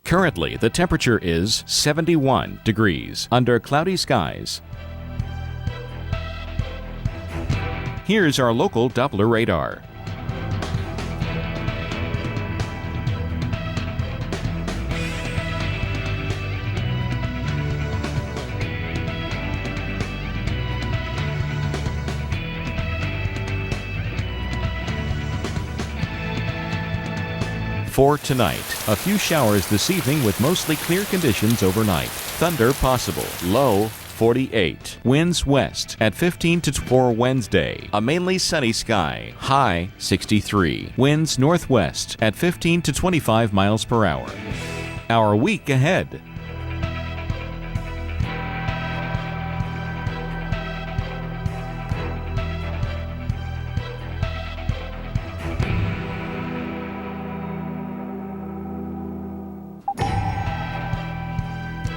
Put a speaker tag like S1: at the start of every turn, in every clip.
S1: Currently, the temperature is 71 degrees under cloudy skies. Here's our local Doppler radar. For tonight, a few showers this evening with mostly clear conditions overnight. Thunder possible. Low 48. Winds west at 15 to 4 Wednesday. A mainly sunny sky. High 63. Winds northwest at 15 to 25 miles per hour. Our week ahead.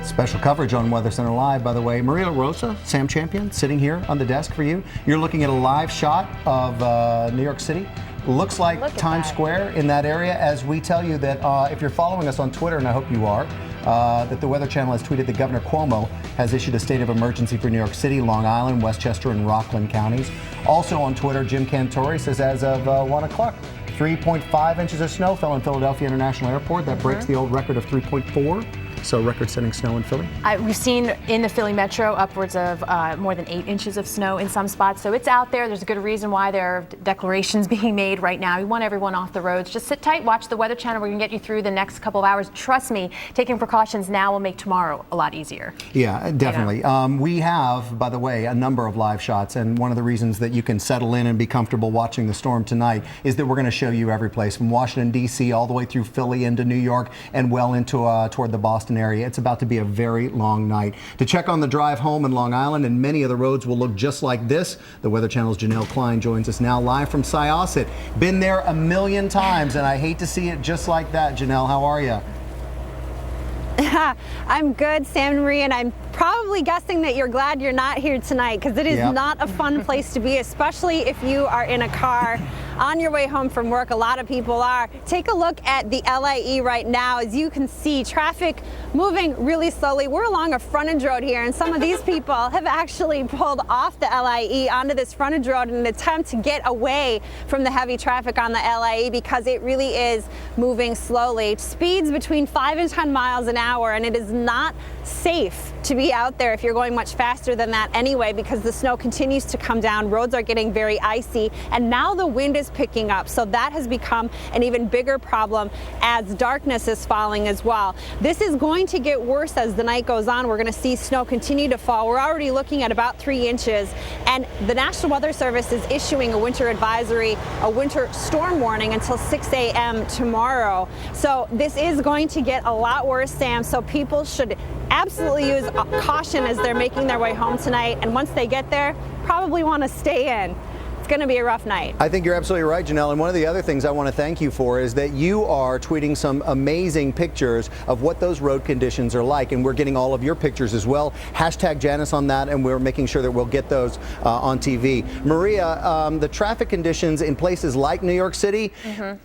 S2: Special coverage on Weather Center Live, by the way. Maria Rosa, Sam Champion, sitting here on the desk for you. You're looking at a live shot of New York City. Looks like Times Square in that area, as we tell you that if you're following us on Twitter, and I hope you are, that the Weather Channel has tweeted that Governor Cuomo has issued a state of emergency for New York City, Long Island, Westchester, and Rockland counties. Also on Twitter, Jim Cantori says as of 1 o'clock, 3.5 inches of snow fell in Philadelphia International Airport. That breaks the old record of 3.4. So record-setting snow in Philly?
S3: We've seen in the Philly metro upwards of more than 8 inches of snow in some spots. So it's out there. There's a good reason why there are declarations being made right now. We want everyone off the roads. Just sit tight, watch the Weather Channel. We're going to get you through the next couple of hours. Trust me, taking precautions now will make tomorrow a lot easier.
S2: Yeah, definitely. You know? We have, by the way, a number of live shots. And one of the reasons that you can settle in and be comfortable watching the storm tonight is that we're going to show you every place from Washington, D.C. all the way through Philly into New York and well into toward the Boston area. It's about to be a very long night. To check on the drive home in Long Island, and many of the roads will look just like this. The Weather Channel's Janelle Klein joins us now live from Syosset. Been there a million times, and I hate to see it just like that. Janelle, how are you?
S4: I'm good, Sam and Marie, and I'm probably guessing that you're glad you're not here tonight, because it is not a fun place to be, especially if you are in a car on your way home from work. A lot of people are. Take a look at the LIE right now. As you can see, traffic moving really slowly. We're along a frontage road here, and some of these people have actually pulled off the LIE onto this frontage road in an attempt to get away from the heavy traffic on the LIE, because it really is moving slowly. Speeds between 5 and 10 miles an hour, and it is not safe to be out there if you're going much faster than that anyway, because the snow continues to come down. Roads are getting very icy, and now the wind is picking up, so that has become an even bigger problem as darkness is falling as well. This is going to get worse as the night goes on. We're going to see snow continue to fall. We're already looking at about 3 inches, and the National Weather Service is issuing a winter advisory, a winter storm warning until 6 a.m. tomorrow. So this is going to get a lot worse, Sam, so people should absolutely use caution as they're making their way home tonight, and once they get there, probably want to stay in. It's going to be a rough night.
S2: I think you're absolutely right, Janelle. And one of the other things I want to thank you for is that you are tweeting some amazing pictures of what those road conditions are like. And we're getting all of your pictures as well. Hashtag Janus on that, and we're making sure that we'll get those on TV. Maria, the traffic conditions in places like New York City,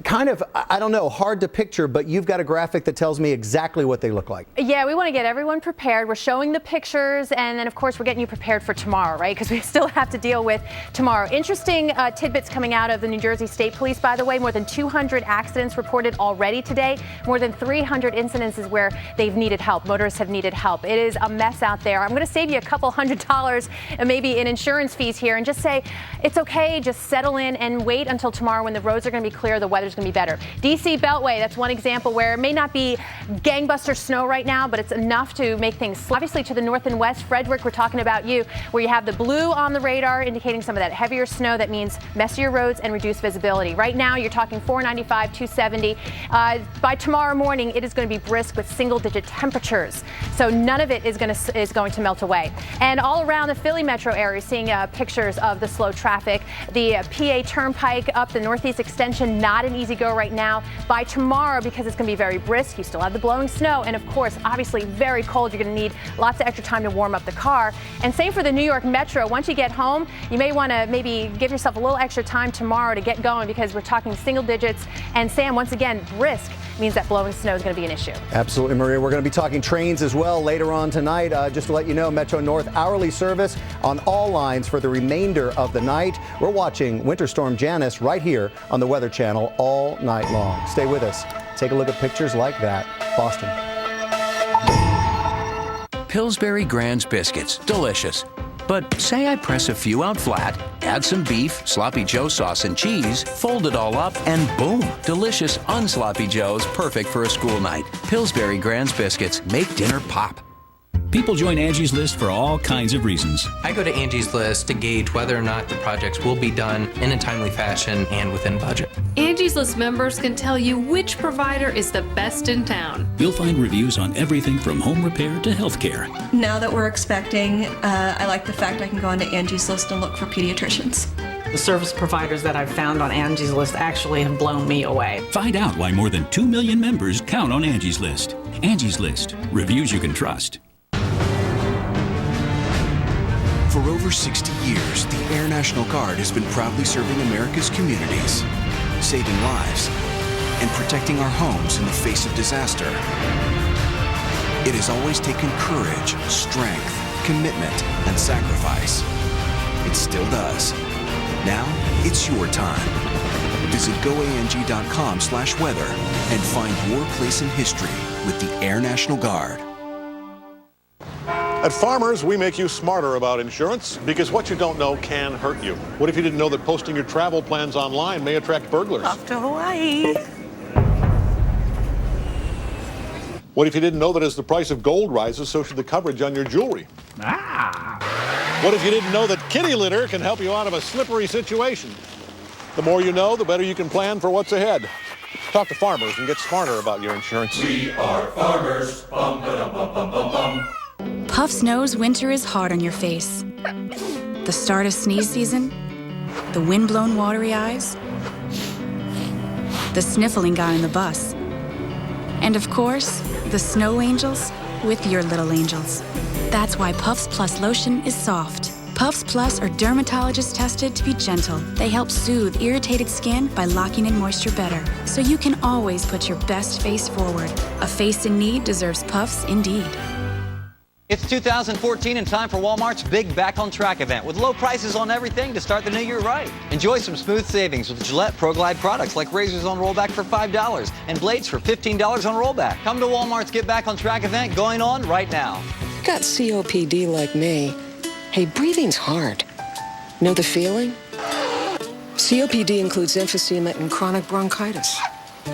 S2: kind of, I don't know, hard to picture, but you've got a graphic that tells me exactly what they look like.
S3: Yeah, we want to get everyone prepared. We're showing the pictures, and then, of course, we're getting you prepared for tomorrow, right? Because we still have to deal with tomorrow. Interesting tidbits coming out of the New Jersey State Police, by the way. More than 200 accidents reported already today. More than 300 incidences where they've needed help. Motorists have needed help. It is a mess out there. I'm going to save you a couple $100 and maybe in insurance fees here and just say it's okay. Just settle in and wait until tomorrow when the roads are going to be clear. The weather's going to be better. DC Beltway, that's one example where it may not be gangbuster snow right now, but it's enough to make things slow. Obviously to the north and west, Frederick, we're talking about you, where you have the blue on the radar indicating some of that heavier snow. That means messier roads and reduced visibility. Right now, you're talking 495, 270. By tomorrow morning, it is going to be brisk with single-digit temperatures. So none of it is going to melt away. And all around the Philly metro area, seeing pictures of the slow traffic. The PA Turnpike up the Northeast Extension, not an easy go right now. By tomorrow, because it's going to be very brisk, you still have the blowing snow, and of course, obviously very cold. You're going to need lots of extra time to warm up the car. And same for the New York metro. Once you get home, you may want to maybe give give yourself a little extra time tomorrow to get going because we're talking single digits. And Sam, once again, brisk means that blowing snow is going to be an issue.
S2: Absolutely, Maria. We're going to be talking trains as well later on tonight. Just to let you know, Metro North hourly service on all lines for the remainder of the night. We're watching Winter Storm Janus right here on the Weather Channel all night long. Stay with us. Take a look at pictures like that. Boston.
S5: Pillsbury Grand's biscuits, delicious. But say I press a few out flat, add some beef, sloppy joe sauce, and cheese, fold it all up, and boom, delicious unsloppy joes, perfect for a school night. Pillsbury Grand's biscuits make dinner pop.
S6: People join Angie's List for all kinds of reasons.
S7: I go to Angie's List to gauge whether or not the projects will be done in a timely fashion and within budget.
S8: Angie's List members can tell you which provider is the best in town.
S6: You'll find reviews on everything from home repair to healthcare.
S9: Now that we're expecting, I like the fact I can go onto Angie's List and look for pediatricians.
S10: The service providers that I've found on Angie's List actually have blown me away.
S6: Find out why more than 2 million members count on Angie's List. Angie's List. Reviews you can trust.
S11: For over 60 years, the Air National Guard has been proudly serving America's communities, saving lives, and protecting our homes in the face of disaster. It has always taken courage, strength, commitment, and sacrifice. It still does. Now, it's your time. Visit goang.com/weather and find your place in history with the Air National Guard.
S12: At Farmers, we make you smarter about insurance because what you don't know can hurt you. What if you didn't know that posting your travel plans online may attract burglars?
S13: Off to Hawaii.
S12: What if you didn't know that as the price of gold rises, so should the coverage on your jewelry? What if you didn't know that kitty litter can help you out of a slippery situation? The more you know, the better you can plan for what's ahead. Talk to Farmers and get smarter about your insurance.
S14: We are Farmers. Bum, ba-dum, bum, bum, bum, bum.
S15: Puffs knows winter is hard on your face. The start of sneeze season, the wind-blown watery eyes, the sniffling guy in the bus, and of course, the snow angels with your little angels. That's why Puffs Plus lotion is soft. Puffs Plus are dermatologist tested to be gentle. They help soothe irritated skin by locking in moisture better, so you can always put your best face forward. A face in need deserves Puffs indeed.
S16: It's 2014 and time for Walmart's big Back on Track event with low prices on everything to start the new year right. Enjoy some smooth savings with Gillette Pro Glide products like razors on rollback for $5 and blades for $15 on rollback. Come to Walmart's Get Back on Track event going on right now.
S17: Got COPD like me. Hey, breathing's hard. Know the feeling? COPD includes emphysema and chronic bronchitis.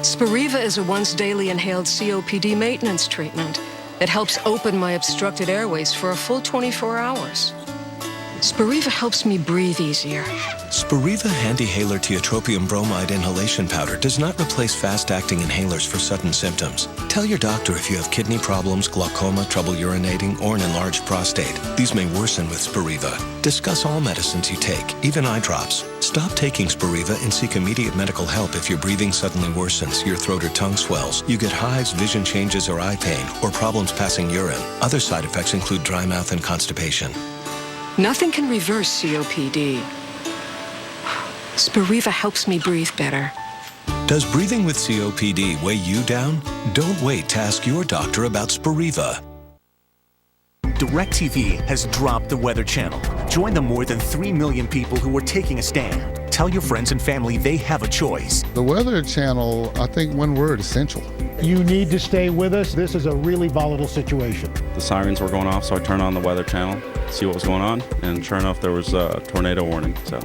S17: Spiriva is a once daily inhaled COPD maintenance treatment. It helps open my obstructed airways for a full 24 hours. Spiriva helps me breathe easier.
S11: Spiriva Handihaler Tiotropium Bromide Inhalation Powder does not replace fast-acting inhalers for sudden symptoms. Tell your doctor if you have kidney problems, glaucoma, trouble urinating, or an enlarged prostate. These may worsen with Spiriva. Discuss all medicines you take, even eye drops. Stop taking Spiriva and seek immediate medical help if your breathing suddenly worsens, your throat or tongue swells, you get hives, vision changes, or eye pain, or problems passing urine. Other side effects include dry mouth and constipation.
S17: Nothing can reverse COPD. Spiriva helps me breathe better.
S11: Does breathing with COPD weigh you down? Don't wait to ask your doctor about Spiriva.
S18: DirecTV has dropped the Weather Channel. Join the more than 3 million people who are taking a stand. Tell your friends and family they have a choice.
S19: The Weather Channel, I think one word, essential.
S20: You need to stay with us. This is a really volatile situation.
S21: The sirens were going off, so I turned on the Weather Channel, see what was going on, and sure enough, there was a tornado warning. So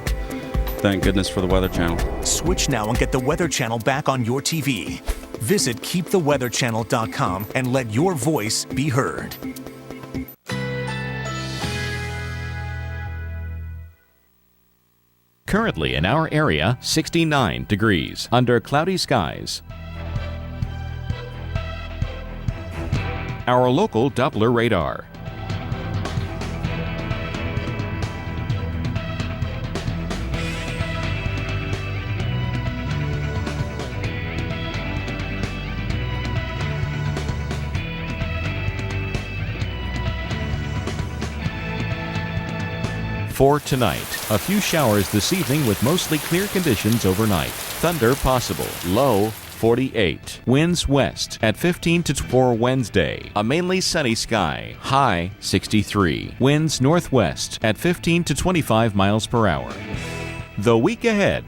S21: thank goodness for the Weather Channel.
S18: Switch now and get the Weather Channel back on your TV. Visit keeptheweatherchannel.com and let your voice be heard.
S1: Currently in our area, 69 degrees under cloudy skies. Our local Doppler radar. For tonight, a few showers this evening with mostly clear conditions overnight. Thunder possible. Low 48. Winds west at 15 to for Wednesday. A mainly sunny sky. High 63. Winds northwest at 15 to 25 miles per hour. The week ahead.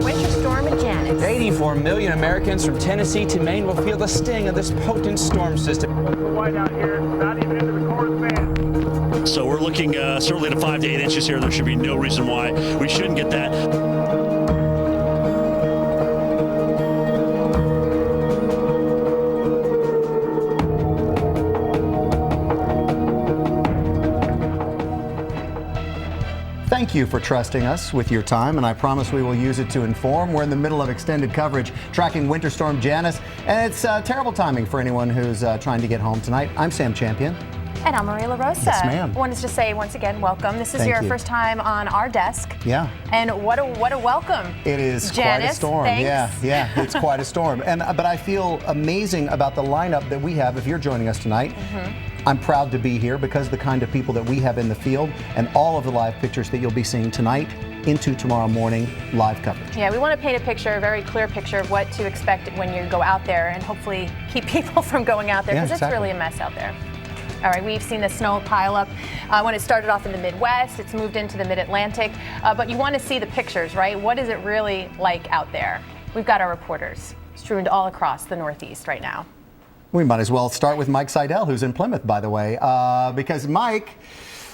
S3: Winter storm in Janus.
S13: 84 million Americans from Tennessee to Maine will feel the sting of this potent storm system.
S22: White out here, not even into the chorus band.
S23: So we're looking certainly at 5 to 8 inches here. There should be no reason why we shouldn't get that.
S2: Thank you for trusting us with your time, and I promise we will use it to inform. We're in the middle of extended coverage tracking Winter Storm Janus, and it's terrible timing for anyone who's trying to get home tonight. I'm Sam Champion.
S3: And I'm Maria LaRosa.
S2: Yes, ma'am.
S3: I wanted to say once again, welcome. This is your first time on our desk.
S2: Yeah.
S3: And what a welcome.
S2: It is
S3: Janus,
S2: quite a storm.
S3: thanks.
S2: Yeah, it's quite a storm. But I feel amazing about the lineup that we have if you're joining us tonight. I'm proud to be here because the kind of people that we have in the field and all of the live pictures that you'll be seeing tonight into tomorrow morning live coverage.
S3: Yeah, we want to paint a picture, a very clear picture of what to expect when you go out there and hopefully keep people from going out there because it's really a mess out there. All right, we've seen the snow pile up when it started off in the Midwest. It's moved into the Mid-Atlantic, but you want to see the pictures, right? What is it really like out there? We've got our reporters strewn all across the Northeast right now.
S2: We might as well start with Mike Seidel, who's in Plymouth, by the way, because Mike,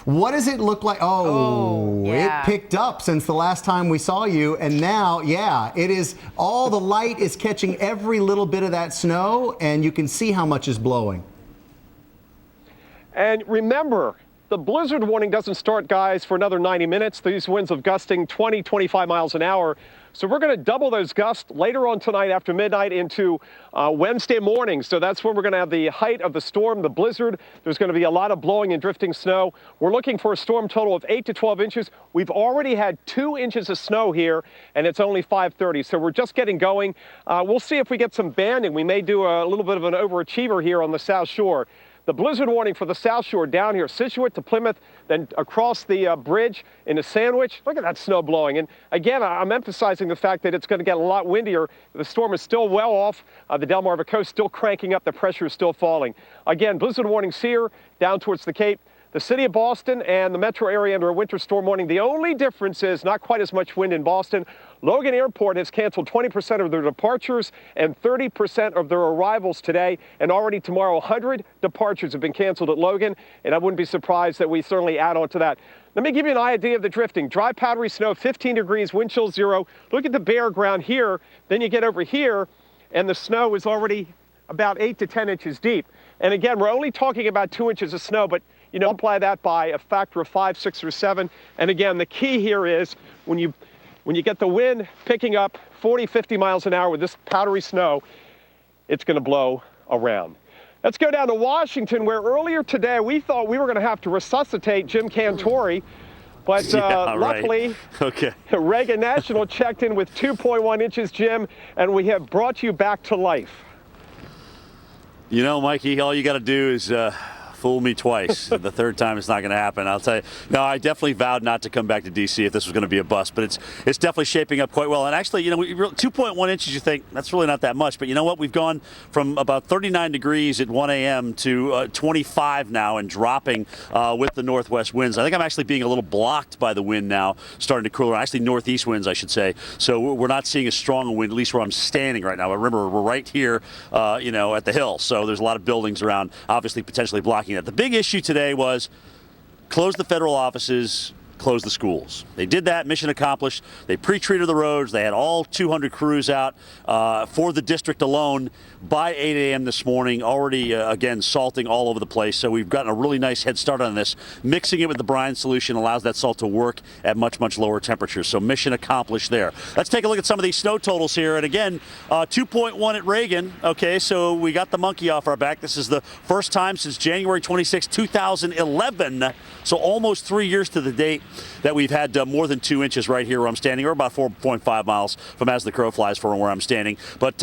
S2: what does it look like? It picked up since the last time we saw you, and now, it is, all the light is catching every little bit of that snow, and you can see how much is blowing.
S24: And remember, the blizzard warning doesn't start, guys, for another 90 minutes. These winds of gusting 20, 25 miles an hour. So we're going to double those gusts later on tonight after midnight into Wednesday morning. So that's when we're going to have the height of the storm, the blizzard. There's going to be a lot of blowing and drifting snow. We're looking for a storm total of 8 to 12 inches. We've already had 2 inches of snow here, and it's only 5:30. So we're just getting going. We'll see if we get some banding. We may do a little bit of an overachiever here on the South Shore. The blizzard warning for the South Shore down here, Scituate to Plymouth, then across the bridge into Sandwich. Look at that snow blowing. And again, I'm emphasizing the fact that it's going to get a lot windier. The storm is still well off. The Delmarva coast still cranking up. The pressure is still falling. Again, blizzard warnings here down towards the Cape. The city of Boston and the metro area under a winter storm warning. The only difference is not quite as much wind in Boston. Logan Airport has canceled 20% of their departures and 30% of their arrivals today. And already tomorrow, 100 departures have been canceled at Logan. And I wouldn't be surprised that we certainly add on to that. Let me give you an idea of the drifting. Dry, powdery snow, 15 degrees, wind chill 0. Look at the bare ground here. Then you get over here, and the snow is already about 8 to 10 inches deep. And again, we're only talking about 2 inches of snow, but you know, multiply that by a factor of 5, 6, or 7. And again, the key here is when you get the wind picking up 40, 50 miles an hour with this powdery snow, it's going to blow around. Let's go down to Washington, where earlier today we thought we were going to have to resuscitate Jim Cantori. But luckily, Reagan National checked in with 2.1 inches, Jim, and we have brought you back to life.
S23: You know, Mikey, all you got to do is fool me twice. The third time it's not going to happen. I'll tell you. No, I definitely vowed not to come back to D.C. if this was going to be a bust, but it's definitely shaping up quite well. And actually, you know, 2.1 inches, you think that's really not that much, but you know what? We've gone from about 39 degrees at 1 a.m. to 25 now and dropping with the northwest winds. I think I'm actually being a little blocked by the wind now, starting to cool. Actually, northeast winds, I should say. So we're not seeing as strong a wind, at least where I'm standing right now. Remember, we're right here, you know, at the hill. So there's a lot of buildings around, obviously potentially blocking that. The big issue today was close the federal offices, close the schools. They did that, mission accomplished. They pre-treated the roads. They had all 200 crews out for the district alone by 8 a.m. this morning, already, again, salting all over the place. So we've gotten a really nice head start on this. Mixing it with the brine solution allows that salt to work at much, much lower temperatures. So mission accomplished there. Let's take a look at some of these snow totals here. And again, 2.1 at Reagan. Okay, so we got the monkey off our back. This is the first time since January 26, 2011. So almost 3 years to the date that we've had more than 2 inches right here where I'm standing, or about 4.5 miles from as the crow flies from where I'm standing. But,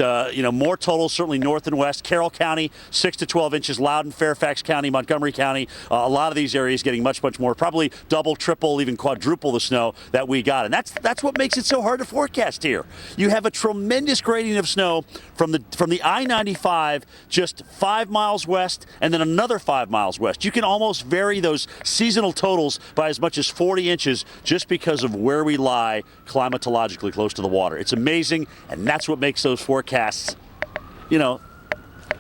S23: more totals, certainly north and west. Carroll County, 6 to 12 inches. Loudoun, Fairfax County, Montgomery County. A lot of these areas getting much, much more, probably double, triple, even quadruple the snow that we got. And that's what makes it so hard to forecast here. You have a tremendous gradient of snow from the I-95 just 5 miles west and then another 5 miles west. You can almost vary those seasonal totals by as much as 40 inches just because of where we lie climatologically close to the water. It's amazing, and that's what makes those forecasts,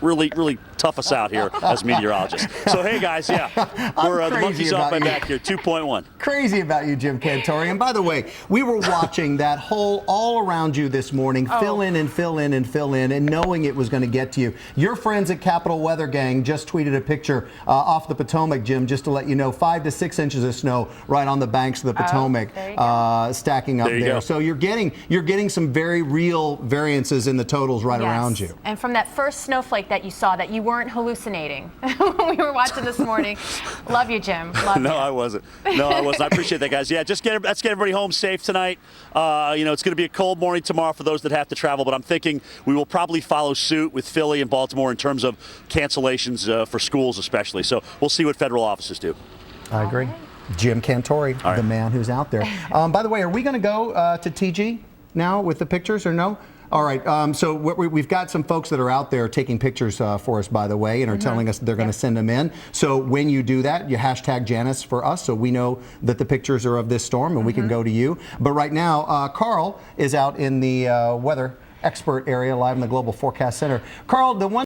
S23: really, really tough us out here as meteorologists. So, hey, guys, yeah, we're the monkey's off my back here, 2.1.
S2: Crazy about you, Jim Cantore. And by the way, we were watching that hole all around you this morning, fill in and fill in and fill in, and knowing it was going to get to you. Your friends at Capital Weather Gang just tweeted a picture off the Potomac, Jim, just to let you know, 5 to 6 inches of snow right on the banks of the Potomac, stacking up there. So you're getting some very real variances in the totals right around you.
S3: And from that first snowflake that you saw, that you weren't hallucinating when we were watching this morning. Love you, Jim. Love you.
S23: I wasn't. No, I wasn't. I appreciate that, guys. Yeah, let's get everybody home safe tonight. It's going to be a cold morning tomorrow for those that have to travel, but I'm thinking we will probably follow suit with Philly and Baltimore in terms of cancellations for schools especially. So we'll see what federal offices do.
S2: I agree. Jim Cantore, the man who's out there. By the way, are we going to go to TG now with the pictures or no? All right, so we've got some folks that are out there taking pictures for us, by the way, and are telling us they're going to send them in. So when you do that, you hashtag Janus for us, so we know that the pictures are of this storm and we can go to you. But right now, Carl is out in the weather expert area live in the Global Forecast Center. Carl, the one